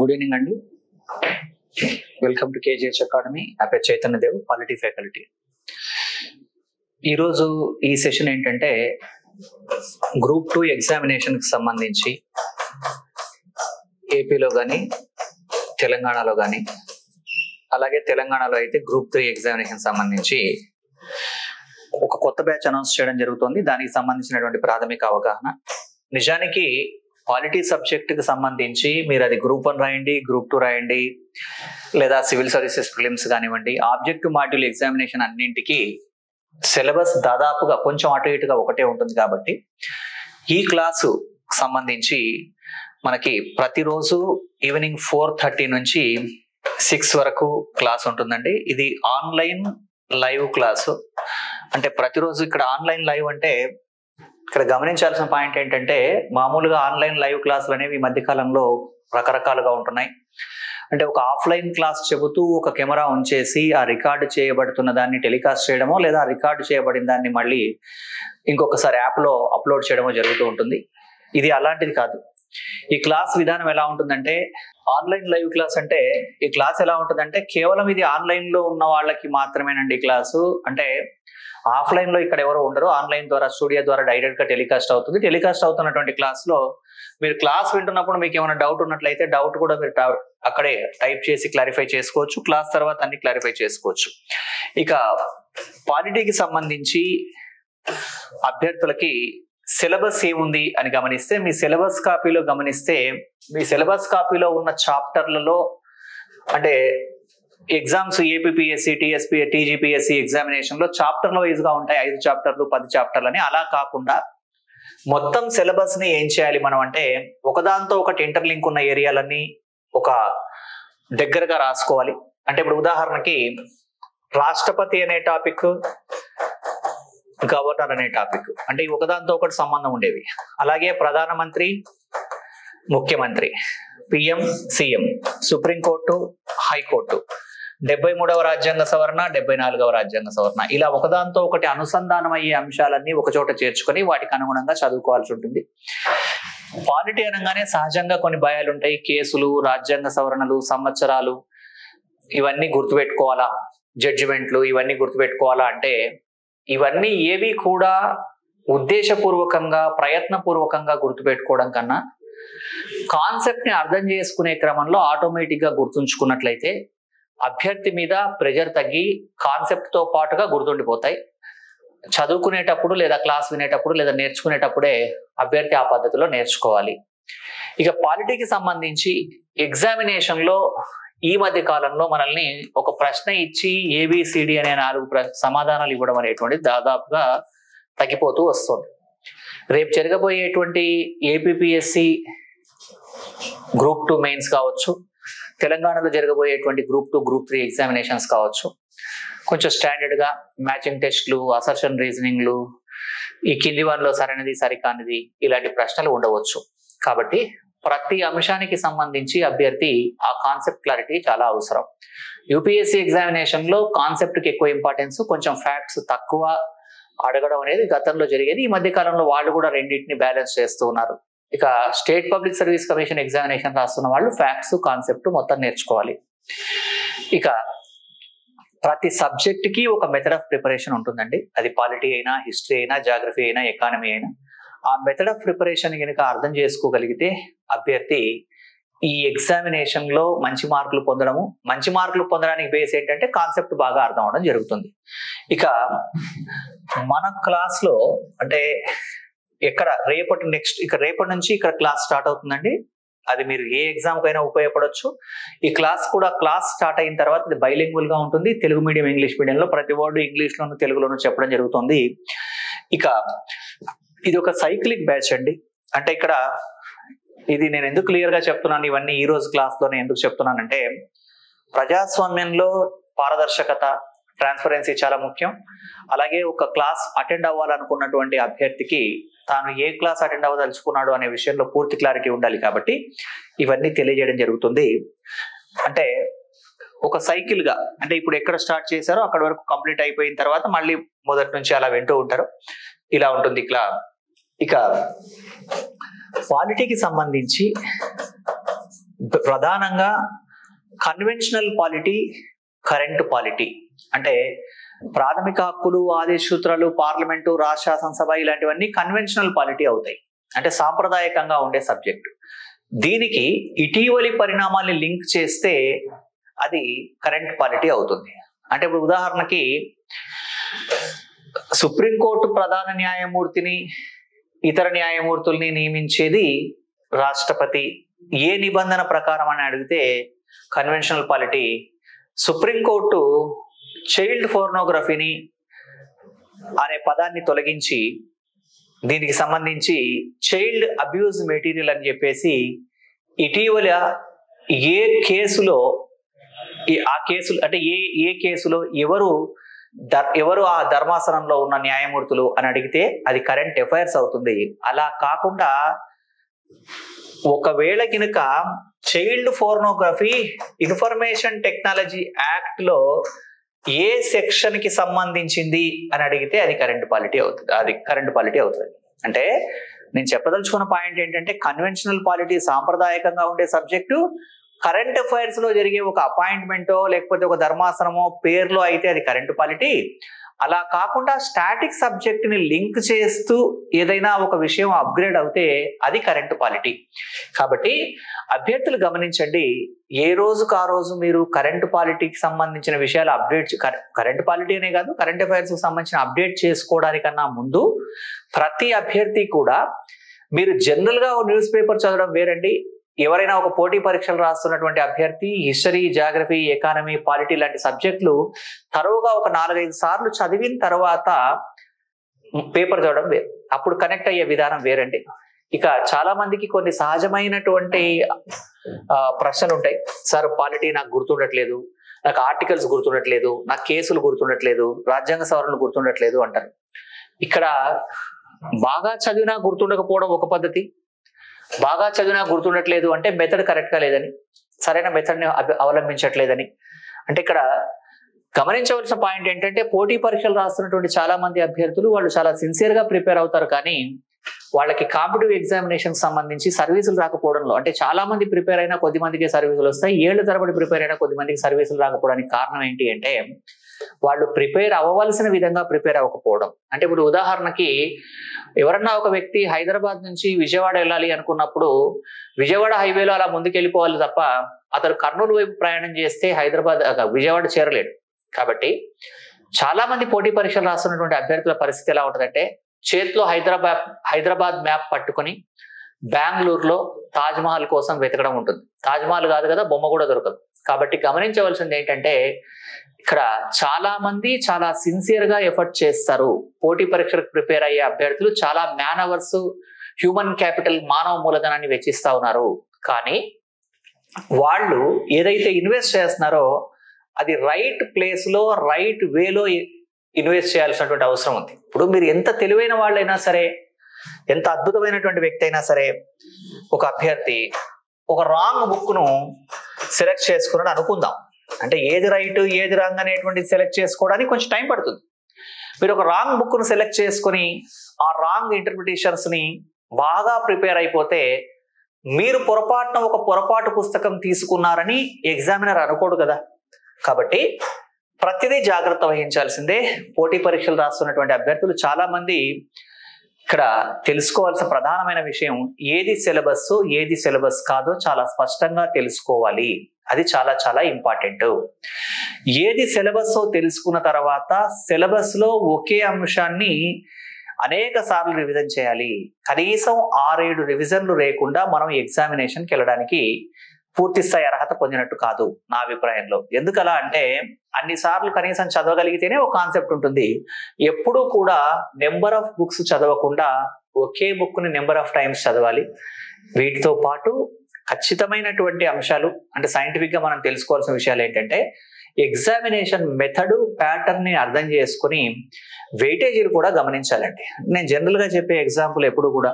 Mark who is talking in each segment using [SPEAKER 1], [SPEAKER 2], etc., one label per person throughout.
[SPEAKER 1] Good evening అండి. Welcome to KGH academy. నా పేరు చైతన్య దేవ్, పాలిటీ ఫ్యాకల్టీ. ఈరోజు ఈ సెషన్ ఏంటంటే గ్రూప్ 2 ఎగ్జామినేషన్కి సంబంధించి ఏపీలో కానీ తెలంగాణలో కానీ, అలాగే తెలంగాణలో అయితే గ్రూప్ 3 ఎగ్జామినేషన్ సంబంధించి ఒక కొత్త బ్యాచ్ అనౌన్స్ చేయడం జరుగుతుంది. దానికి సంబంధించినటువంటి ప్రాథమిక అవగాహన. నిజానికి పాలిటీ సబ్జెక్టుకి సంబంధించి మీరు అది గ్రూప్ 1 రాయండి, గ్రూప్ 2 రాయండి, లేదా సివిల్ సర్వీసెస్ ప్రిలిమ్స్ కానివ్వండి, ఆబ్జెక్టివ్ మాడ్యూల్ ఎగ్జామినేషన్ అన్నింటికి సిలబస్ దాదాపుగా కొంచెం అటు ఇటుగా ఒకటే ఉంటుంది. కాబట్టి ఈ క్లాసు సంబంధించి మనకి ప్రతిరోజు ఈవినింగ్ 4:30 నుంచి 6 వరకు క్లాస్ ఉంటుందండి. ఇది ఆన్లైన్ లైవ్ క్లాసు. అంటే ప్రతిరోజు ఇక్కడ ఆన్లైన్ లైవ్ అంటే ఇక్కడ గమనించాల్సిన పాయింట్ ఏంటంటే, మామూలుగా ఆన్లైన్ లైవ్ క్లాసులు అనేవి ఈ మధ్యకాలంలో రకరకాలుగా ఉంటున్నాయి. అంటే ఒక ఆఫ్లైన్ క్లాస్ చెబుతూ ఒక కెమెరా ఉంచేసి ఆ రికార్డు చేయబడుతున్న దాన్ని టెలికాస్ట్ చేయడమో, లేదా రికార్డు చేయబడిన దాన్ని మళ్ళీ ఇంకొకసారి యాప్లో అప్లోడ్ చేయడమో జరుగుతూ ఉంటుంది. ఇది అలాంటిది కాదు. ఈ క్లాస్ విధానం ఎలా ఉంటుందంటే, ఆన్లైన్ లైవ్ క్లాస్ అంటే ఈ క్లాస్ ఎలా ఉంటుందంటే కేవలం ఇది ఆన్లైన్లో ఉన్న వాళ్ళకి మాత్రమేనండి క్లాసు. అంటే ఆఫ్లైన్ లో ఇక్కడ ఎవరు ఉండరు. ఆన్లైన్ ద్వారా స్టూడియో ద్వారా డైరెక్ట్ గా టెలికాస్ట్ అవుతుంది. టెలికాస్ట్ అవుతున్నటువంటి క్లాస్ లో మీరు క్లాస్ వింటున్నప్పుడు మీకు ఏమైనా డౌట్ ఉన్నట్లయితే డౌట్ కూడా మీరు అక్కడే టైప్ చేసి క్లారిఫై చేసుకోవచ్చు. క్లాస్ తర్వాత అన్ని క్లారిఫై చేసుకోవచ్చు. ఇక పాలిటీకి సంబంధించి అభ్యర్థులకి సిలబస్ ఏముంది అని గమనిస్తే, మీ సిలబస్ కాపీలో గమనిస్తే, మీ సిలబస్ కాపీలో ఉన్న చాప్టర్లలో అంటే exams APPSC, tsp, TGPSC examination లో చాప్టర్ల వైజ్ గా ఉంటాయి. 5 చాప్టర్లు 10 చాప్టర్లు అని. అలా కాకుండా మొత్తం సిలబస్ ని ఏం చేయాలి మనం అంటే, ఒకదాంతో ఒకటి ఇంటర్లింక్ ఉన్న ఏరియాలన్నీ ఒక దగ్గరగా రాసుకోవాలి. అంటే ఇప్పుడు ఉదాహరణకి రాష్ట్రపతి అనే టాపిక్, గవర్నర్ అనే టాపిక్, అంటే ఒకదాంతో ఒకటి సంబంధం ఉండేవి. అలాగే ప్రధానమంత్రి, ముఖ్యమంత్రి, పిఎం, సిఎం, సుప్రీంకోర్టు, హైకోర్టు, 73వ రాజ్యాంగ సవరణ, 74వ రాజ్యాంగ సవరణ, ఇలా ఒకదాంతో ఒకటి అనుసంధానం అయ్యే అంశాలన్నీ ఒకచోట చేర్చుకొని వాటికి అనుగుణంగా చదువుకోవాల్సి ఉంటుంది. పాలిటీ అనగానే సహజంగా కొన్ని భయాలు ఉంటాయి. కేసులు, రాజ్యాంగ సవరణలు, సంవత్సరాలు, ఇవన్నీ గుర్తుపెట్టుకోవాలా, జడ్జిమెంట్లు ఇవన్నీ గుర్తుపెట్టుకోవాలా అంటే, ఇవన్నీ ఏవి కూడా ఉద్దేశపూర్వకంగా ప్రయత్నపూర్వకంగా గుర్తుపెట్టుకోవడం కన్నా కాన్సెప్ట్ ని అర్థం చేసుకునే క్రమంలో ఆటోమేటిక్ గా గుర్తుంచుకున్నట్లయితే అభ్యర్థి మీద ప్రెజర్ తగ్గి కాన్సెప్ట్ తో పాటుగా గుర్తుండిపోతాయి. చదువుకునేటప్పుడు లేదా క్లాస్ వినేటప్పుడు లేదా నేర్చుకునేటప్పుడే అభ్యర్థి ఆ పద్ధతిలో నేర్చుకోవాలి. ఇక పాలిటీకి సంబంధించి ఎగ్జామినేషన్ లో ఈ మధ్య కాలంలో మనల్ని ఒక ప్రశ్న ఇచ్చి ఏబిసిడి అనే 4 సమాధానాలు ఇవ్వడం అనేటువంటిది దాదాపుగా తగ్గిపోతూ వస్తుంది. రేపు జరగబోయేటువంటి ఏపీపీఎస్సీ గ్రూప్ 2 మెయిన్స్ కావచ్చు, తెలంగాణలో జరగబోయేటువంటి గ్రూప్ 2, గ్రూప్ 3 ఎగ్జామినేషన్స్ కావచ్చు, కొంచెం స్టాండర్డ్ గా మ్యాచింగ్ టెస్ట్లు, అసర్షన్ రీజనింగ్లు, ఈ కింది వన్లో సరైనది సరికానిది ఇలాంటి ప్రశ్నలు ఉండవచ్చు. కాబట్టి ప్రతి అంశానికి సంబంధించి అభ్యర్థి ఆ కాన్సెప్ట్ క్లారిటీ చాలా అవసరం. యూపీఎస్సీ ఎగ్జామినేషన్ లో కాన్సెప్ట్ కి ఎక్కువ ఇంపార్టెన్స్, కొంచెం ఫ్యాక్ట్స్ తక్కువ అడగడం అనేది గతంలో జరిగేది. ఈ మధ్య కాలంలో వాళ్ళు కూడా రెండింటిని బ్యాలెన్స్ చేస్తూ ఉన్నారు. ఇక state public service commission examination రాస్తున్న వాళ్ళు ఫ్యాక్ట్స్, కాన్సెప్ట్ మొత్తం నేర్చుకోవాలి. ఇక ప్రతి సబ్జెక్ట్ కి ఒక మెథడ్ ఆఫ్ ప్రిపరేషన్ ఉంటుందండి. అది పాలిటీ అయినా, హిస్టరీ అయినా, జాగ్రఫీ అయినా, ఎకానమీ అయినా. ఆ మెథడ్ ఆఫ్ ప్రిపరేషన్ కనుక అర్థం చేసుకోగలిగితే అభ్యర్థి ఈ ఎగ్జామినేషన్ లో మంచి మార్కులు పొందడము, మంచి మార్కులు పొందడానికి బేస్ ఏంటంటే కాన్సెప్ట్ బాగా అర్థం అవడం జరుగుతుంది. ఇక మన క్లాస్ లో అంటే ఎక్కడ రేపటి నుంచి ఇక్కడ క్లాస్ స్టార్ట్ అవుతుందండి. అది మీరు ఏ ఎగ్జామ్ కైనా ఉపయోగపడవచ్చు. ఈ క్లాస్ స్టార్ట్ అయిన తర్వాత ఇది బైలింగ్వల్ గా ఉంటుంది. తెలుగు మీడియం, ఇంగ్లీష్ మీడియంలో ప్రతి వర్డ్ ఇంగ్లీష్ లోను తెలుగులోను చెప్పడం జరుగుతుంది. ఇక ఇది ఒక సైక్లిక్ బ్యాచ్ అండి. అంటే ఇక్కడ ఇది నేను ఎందుకు క్లియర్ గా చెప్తున్నాను, ఇవన్నీ ఈ రోజు క్లాస్ లోనే ఎందుకు చెప్తున్నానంటే, ప్రజాస్వామ్యంలో పారదర్శకత, ట్రాన్స్పరెన్సీ చాలా ముఖ్యం. అలాగే ఒక క్లాస్ అటెండ్ అవ్వాలనుకున్నటువంటి అభ్యర్థికి తాను ఏ క్లాస్ అటెండ్ అవ్వదలుచుకున్నాడు అనే విషయంలో పూర్తి క్లారిటీ ఉండాలి. కాబట్టి ఇవన్నీ తెలియజేయడం జరుగుతుంది. అంటే ఒక సైకిల్ గా, అంటే ఇప్పుడు ఎక్కడ స్టార్ట్ చేశారో అక్కడ వరకు కంప్లీట్ అయిపోయిన తర్వాత మళ్ళీ మొదటి నుంచి అలా వింటూ ఉంటారు. ఇలా ఉంటుంది క్లాస్. ఇక పాలిటీకి సంబంధించి ప్రధానంగా కన్వెన్షనల్ పాలిటీ, కరెంట్ పాలిటీ. అంటే ప్రాథమిక హక్కులు, ఆదేశ సూత్రాలు, పార్లమెంటు, రాష్ట్ర శాసనసభ ఇలాంటివన్నీ కన్వెన్షనల్ పాలిటీ అవుతాయి. అంటే సాంప్రదాయకంగా ఉండే సబ్జెక్టు. దీనికి ఇటీవలి పరిణామాల్ని లింక్ చేస్తే అది కరెంట్ పాలిటీ అవుతుంది. అంటే ఇప్పుడు ఉదాహరణకి సుప్రీంకోర్టు ప్రధాన న్యాయమూర్తిని, ఇతర న్యాయమూర్తుల్ని నియమించేది రాష్ట్రపతి. ఏ నిబంధన ప్రకారం అని అడిగితే కన్వెన్షనల్ పాలిటీ. సుప్రీంకోర్టు చైల్డ్ పోర్నోగ్రఫీని అనే పదాన్ని తొలగించి దీనికి సంబంధించి చైల్డ్ అబ్యూజ్ మెటీరియల్ అని చెప్పేసి ఇటీవల ఏ కేసులో ఆ కేసులు అంటే ఏ కేసులో ఎవరు ఆ ధర్మాసనంలో ఉన్న న్యాయమూర్తులు అని అడిగితే అది కరెంట్ అఫైర్స్ అవుతుంది. అలా కాకుండా ఒకవేళ కనుక child pornography information technology act లో ఏ సెక్షన్ కి సంబంధించింది అని అడిగితే అది కరెంట్ పాలిటీ అవుతుంది. అంటే నేను చెప్పదలుచుకున్న పాయింట్ ఏంటంటే కన్వెన్షనల్ పాలిటీ సాంప్రదాయకంగా ఉండే సబ్జెక్టు, కరెంట్ అఫైర్స్ లో జరిగే ఒక అపాయింట్మెంటో లేకపోతే ఒక ధర్మాసనమో పేర్లో అయితే అది కరెంట్ పాలిటీ. అలా కాకుండా స్టాటిక్ సబ్జెక్ట్ ని లింక్ చేస్తూ ఏదైనా ఒక విషయం అప్గ్రేడ్ అవుతే అది కరెంట్ పాలిటీ. కాబట్టి అభ్యర్థులు గమనించండి, ఏ రోజుకు ఆ రోజు మీరు కరెంట్ పాలిటీకి సంబంధించిన విషయాలు కరెంట్ పాలిటీ అనే కాదు, కరెంట్ అఫైర్స్ కి సంబంధించిన అప్డేట్ చేసుకోవడానికన్నా ముందు ప్రతి అభ్యర్థి కూడా మీరు జనరల్ గా న్యూస్ పేపర్ చదవడం వేరండి. ఎవరైనా ఒక పోటీ పరీక్షలు రాస్తున్నటువంటి అభ్యర్థి హిస్టరీ, జాగ్రఫీ, ఎకానమీ, పాలిటీ లాంటి సబ్జెక్టులు తరువుగా ఒక 4-5 సార్లు చదివిన తర్వాత పేపర్ చదవడం వేరు. అప్పుడు కనెక్ట్ అయ్యే విధానం వేరండి. ఇక చాలా మందికి కొన్ని సహజమైనటువంటి ప్రశ్నలు ఉంటాయి. సార్ పాలిటీ నాకు గుర్తుండట్లేదు, నాకు ఆర్టికల్స్ గుర్తుండట్లేదు, నాకు కేసులు గుర్తుండట్లేదు, రాజ్యాంగ సవరణలు గుర్తుండట్లేదు అంటారు. ఇక్కడ బాగా చదివినా గుర్తుండకపోవడం ఒక పద్ధతి, బాగా చదివినా గుర్తుండట్లేదు అంటే మెథడ్ కరెక్ట్ గా లేదని, సరైన మెథడ్ని అవలంబించట్లేదని. అంటే ఇక్కడ గమనించవలసిన పాయింట్ ఏంటంటే పోటీ పరీక్షలు రాస్తున్నటువంటి చాలా మంది అభ్యర్థులు వాళ్ళు చాలా సిన్సియర్ గా ప్రిపేర్ అవుతారు, కానీ వాళ్ళకి కాంపిటిటివ్ ఎగ్జామినేషన్ సంబంధించి సర్వీసులు రాకపోవడంలో, అంటే చాలా మంది ప్రిపేర్ అయినా కొద్ది మందికి సర్వీసులు వస్తాయి, ఏళ్ల తరబడి ప్రిపేర్ అయినా కొద్ది మందికి సర్వీసులు రాకపోవడానికి కారణం ఏంటి అంటే వాళ్ళు ప్రిపేర్ అవ్వవలసిన విధంగా ప్రిపేర్ అవ్వకపోవడం. అంటే ఇప్పుడు ఉదాహరణకి ఎవరన్నా ఒక వ్యక్తి హైదరాబాద్ నుంచి విజయవాడ వెళ్ళాలి అనుకున్నప్పుడు విజయవాడ హైవేలో అలా ముందుకెళ్ళిపోవాలి తప్ప అతను కర్నూలు వైపు ప్రయాణం చేస్తే విజయవాడ చేరలేడు. కాబట్టి చాలా మంది పోటీ పరీక్షలు రాస్తున్నటువంటి అభ్యర్థుల పరిస్థితి ఎలా ఉంటుందంటే చేతిలో హైదరాబాద్ మ్యాప్ పట్టుకొని బెంగళూరులో తాజ్ మహల్ కోసం వెతకడం ఉంటుంది. తాజ్ మహల్ కాదు కదా, బొమ్మ కూడా దొరకదు. కాబట్టి గమనించవలసింది ఏంటంటే ఇక్కడ చాలా మంది చాలా సిన్సియర్ గా ఎఫర్ట్ చేస్తారు. పోటీ పరీక్షలకు ప్రిపేర్ అయ్యే అభ్యర్థులు చాలా మ్యాన్ అవర్స్, హ్యూమన్ క్యాపిటల్, మానవ మూలధనాన్ని వెచ్చిస్తా ఉన్నారు. కానీ వాళ్ళు ఏదైతే ఇన్వెస్ట్ చేస్తున్నారో అది రైట్ ప్లేస్ లో రైట్ వేలో ఇన్వెస్ట్ చేయాల్సినటువంటి అవసరం ఉంది. ఇప్పుడు మీరు ఎంత తెలివైన వాళ్ళైనా సరే, ఎంత అద్భుతమైనటువంటి వ్యక్తి అయినా సరే, ఒక అభ్యర్థి ఒక రాంగ్ బుక్ ను సెలెక్ట్ చేసుకున్నాడు అనుకుందాం. అంటే ఏది రైట్ ఏది రాంగ్ అనేటువంటిది సెలెక్ట్ చేసుకోవడానికి కొంచెం టైం పడుతుంది. మీరు ఒక రాంగ్ బుక్ ను సెలెక్ట్ చేసుకుని ఆ రాంగ్ ఇంటర్ప్రిటేషన్స్ ని బాగా ప్రిపేర్ అయిపోతే మీరు ఒక పొరపాటు పుస్తకం తీసుకున్నారని ఎగ్జామినర్ అనుకోడు కదా. కాబట్టి ప్రతిదీ జాగ్రత్త వహించాల్సిందే. పోటీ పరీక్షలు రాస్తున్నటువంటి అభ్యర్థులు చాలా మంది ఇక్కడ తెలుసుకోవాల్సిన ప్రధానమైన విషయం ఏది సిలబస్ కాదో చాలా స్పష్టంగా తెలుసుకోవాలి. అది చాలా చాలా ఇంపార్టెంట్. ఏది సిలబస్ తెలుసుకున్న తర్వాత సిలబస్ లో ఒకే అంశాన్ని అనేక సార్లు రివిజన్ చేయాలి. కనీసం 6-7 రివిజన్లు లేకుండా మనం ఎగ్జామినేషన్కి వెళ్ళడానికి పూర్తి స్థాయి అర్హత పొందినట్టు కాదు నా అభిప్రాయంలో. ఎందుకలా అంటే అన్నిసార్లు కనీసం చదవగలిగితేనే ఒక కాన్సెప్ట్ ఉంటుంది. ఎప్పుడూ కూడా నెంబర్ ఆఫ్ బుక్స్ చదవకుండా ఒకే బుక్ ని నెంబర్ ఆఫ్ టైమ్స్ చదవాలి. వీటితో పాటు ఖచ్చితమైనటువంటి అంశాలు అంటే సైంటిఫిక్ గా మనం తెలుసుకోవాల్సిన విషయాలు ఏంటంటే ఎగ్జామినేషన్ మెథడ్ ప్యాటర్న్ ని అర్థం చేసుకుని వెయిటేజీలు కూడా గమనించాలండి. నేను జనరల్ గా చెప్పే ఎగ్జాంపుల్ ఎప్పుడు కూడా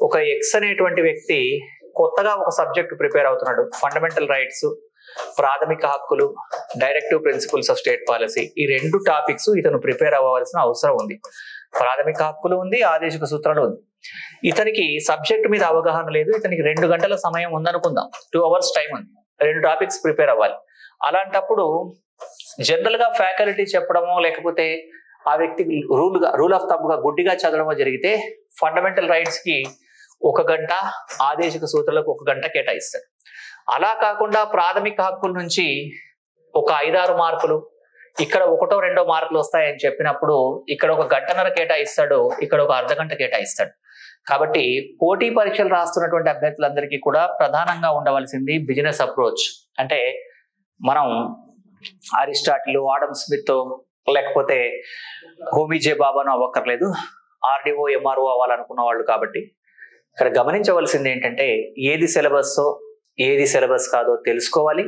[SPEAKER 1] ఒక ఎక్స్ అనేటువంటి వ్యక్తి కొత్తగా ఒక సబ్జెక్ట్ ప్రిపేర్ అవుతున్నాడు. ఫండమెంటల్ రైట్స్, ప్రాథమిక హక్కులు, directive principles of state policy, ఈ 2 టాపిక్స్ ఇతను ప్రిపేర్ అవ్వాల్సిన అవసరం ఉంది. ప్రాథమిక హక్కులు ఉంది, ఆదేశిక సూత్రాలు ఉంది. ఇతనికి సబ్జెక్ట్ మీద అవగాహన లేదు, ఇతనికి 2 గంటల సమయం ఉందనుకుందాం, 2 hours టైం ఉంది, 2 టాపిక్స్ ప్రిపేర్ అవ్వాలి. అలాంటప్పుడు జనరల్ గా ఫ్యాకల్టీ చెప్పడమో లేకపోతే ఆ వ్యక్తికి రూల్ ఆఫ్ థంబ్ గా గుడ్డిగా చదవడమో జరిగితే ఫండమెంటల్ రైట్స్ కి 1 గంట, ఆదేశిక సూత్రాలకు 1 గంట కేటాయిస్తాడు. అలా కాకుండా ప్రాథమిక హక్కుల నుంచి ఒక 5-6 మార్కులు, ఇక్కడ 1-2 మార్కులు వస్తాయని చెప్పినప్పుడు ఇక్కడ 1 గంటన్నర కేటాయిస్తాడు, ఇక్కడ 1 అర్ధగంట కేటాయిస్తాడు. కాబట్టి పోటీ పరీక్షలు రాస్తున్నటువంటి అభ్యర్థులందరికీ కూడా ప్రధానంగా ఉండవలసింది బిజినెస్ అప్రోచ్. అంటే మనం అరిస్టాటిల్, ఆడమ్ స్మిత్ లేకపోతే హోమీ జే బాబాను అవ్వక్కర్లేదు, ఆర్డీఓ ఎంఆర్ఓ అవ్వాలనుకున్న వాళ్ళు. కాబట్టి ఇక్కడ గమనించవలసింది ఏంటంటే ఏది సిలబస్ ఏది సిలబస్ కాదో తెలుసుకోవాలి.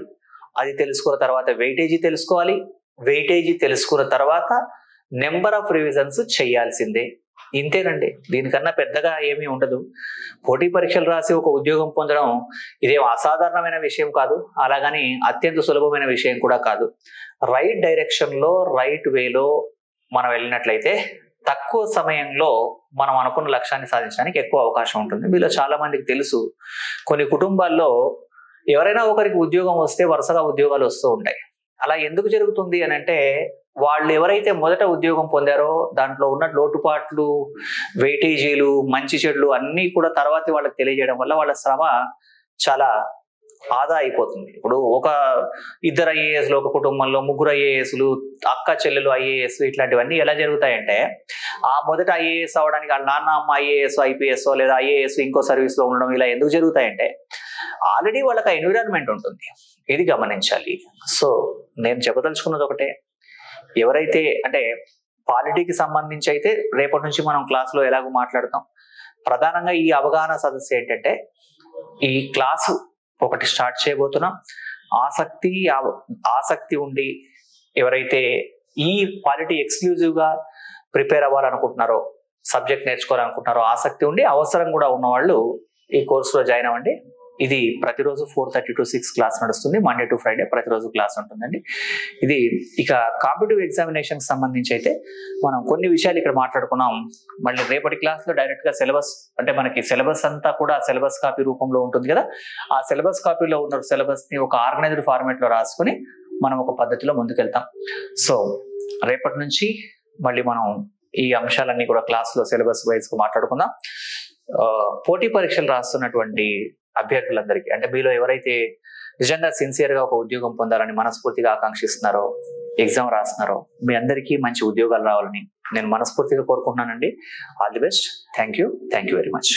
[SPEAKER 1] అది తెలుసుకున్న తర్వాత వెయిటేజీ తెలుసుకోవాలి. వెయిటేజీ తెలుసుకున్న తర్వాత నెంబర్ ఆఫ్ రివిజన్స్ చేయాల్సిందే. ఇంతేనండి, దీనికన్నా పెద్దగా ఏమీ ఉండదు. పోటీ పరీక్షలు రాసి ఒక ఉద్యోగం పొందడం ఇదేం అసాధారణమైన విషయం కాదు, అలాగని అత్యంత సులభమైన విషయం కూడా కాదు. రైట్ డైరెక్షన్ లో రైట్ వేలో మనం వెళ్ళినట్లయితే తక్కువ సమయంలో మనం అనుకున్న లక్ష్యాన్ని సాధించడానికి ఎక్కువ అవకాశం ఉంటుంది. మీలో చాలా మందికి తెలుసు, కొన్ని కుటుంబాల్లో ఎవరైనా ఒకరికి ఉద్యోగం వస్తే వరుసగా ఉద్యోగాలు వస్తూ ఉంటాయి. అలా ఎందుకు జరుగుతుంది అని అంటే వాళ్ళు ఎవరైతే మొదట ఉద్యోగం పొందారో దాంట్లో ఉన్న లోటుపాట్లు, వెయిటేజీలు, మంచి చెడులు అన్నీ కూడా తర్వాత వాళ్ళకి తెలియజేయడం వల్ల వాళ్ళ శ్రమ చాలా ఆదా అయిపోతుంది. ఇప్పుడు ఒక 2 IASలు ఒక కుటుంబంలో, 3 IASలు, అక్క చెల్లెలు IAS, ఇట్లాంటివన్నీ ఎలా జరుగుతాయంటే ఆ మొదట IAS అవడానికి వాళ్ళ నాన్న అమ్మ IAS, IPS లేదా IAS ఇంకో సర్వీస్ లో ఉండడం ఇలా ఎందుకు జరుగుతాయంటే ఆల్రెడీ వాళ్ళకి ఎన్విరాన్మెంట్ ఉంటుంది. ఇది గమనించాలి. సో నేను చెప్పదలుచుకున్నది ఒకటే, ఎవరైతే అంటే పాలిటీకి సంబంధించి అయితే రేపటి నుంచి మనం క్లాసులో ఎలాగో మాట్లాడతాం. ప్రధానంగా ఈ అవగాహన సదస్సు ఏంటంటే ఈ క్లాసు ఒకటి స్టార్ట్ చేయబోతున్నాం. ఆసక్తి ఉండి ఎవరైతే ఈ పాలిటీ ఎక్స్క్లూజివ్ గా ప్రిపేర్ అవ్వాలనుకుంటున్నారో, సబ్జెక్ట్ నేర్చుకోవాలనుకుంటున్నారో, ఆసక్తి ఉండి అవసరం కూడా ఉన్న వాళ్ళు ఈ కోర్సులో జాయిన్ అవ్వండి. ఇది ప్రతిరోజు 4:30 to 6 క్లాస్ నడుస్తుంది. మండే టు ఫ్రైడే ప్రతిరోజు క్లాస్ ఉంటుందండి. ఇది ఇక కాంపిటేటివ్ ఎగ్జామినేషన్ సంబంధించి అయితే మనం కొన్ని విషయాలు ఇక్కడ మాట్లాడుకున్నాం. మళ్ళీ రేపటి క్లాస్ లో డైరెక్ట్ గా సిలబస్, అంటే మనకి సిలబస్ అంతా కూడా సిలబస్ కాపీ రూపంలో ఉంటుంది కదా, ఆ సిలబస్ కాపీలో ఉన్న సిలబస్ ని ఒక ఆర్గనైజ్డ్ ఫార్మాట్ లో రాసుకుని మనం ఒక పద్ధతిలో ముందుకెళ్తాం. సో రేపటి నుంచి మళ్ళీ మనం ఈ అంశాలన్నీ కూడా క్లాస్ లో సిలబస్ వైజ్ గా మాట్లాడుకుందాం. పోటీ పరీక్షలు రాస్తున్నటువంటి అభ్యర్థులందరికీ, అంటే మీలో ఎవరైతే నిజంగా సిన్సియర్ గా ఒక ఉద్యోగం పొందాలని మనస్ఫూర్తిగా ఆకాంక్షిస్తున్నారో, ఎగ్జామ్ రాస్తున్నారో, మీ అందరికీ మంచి ఉద్యోగాలు రావాలని నేను మనస్ఫూర్తిగా కోరుకుంటున్నానండి. All the best. Thank you very much.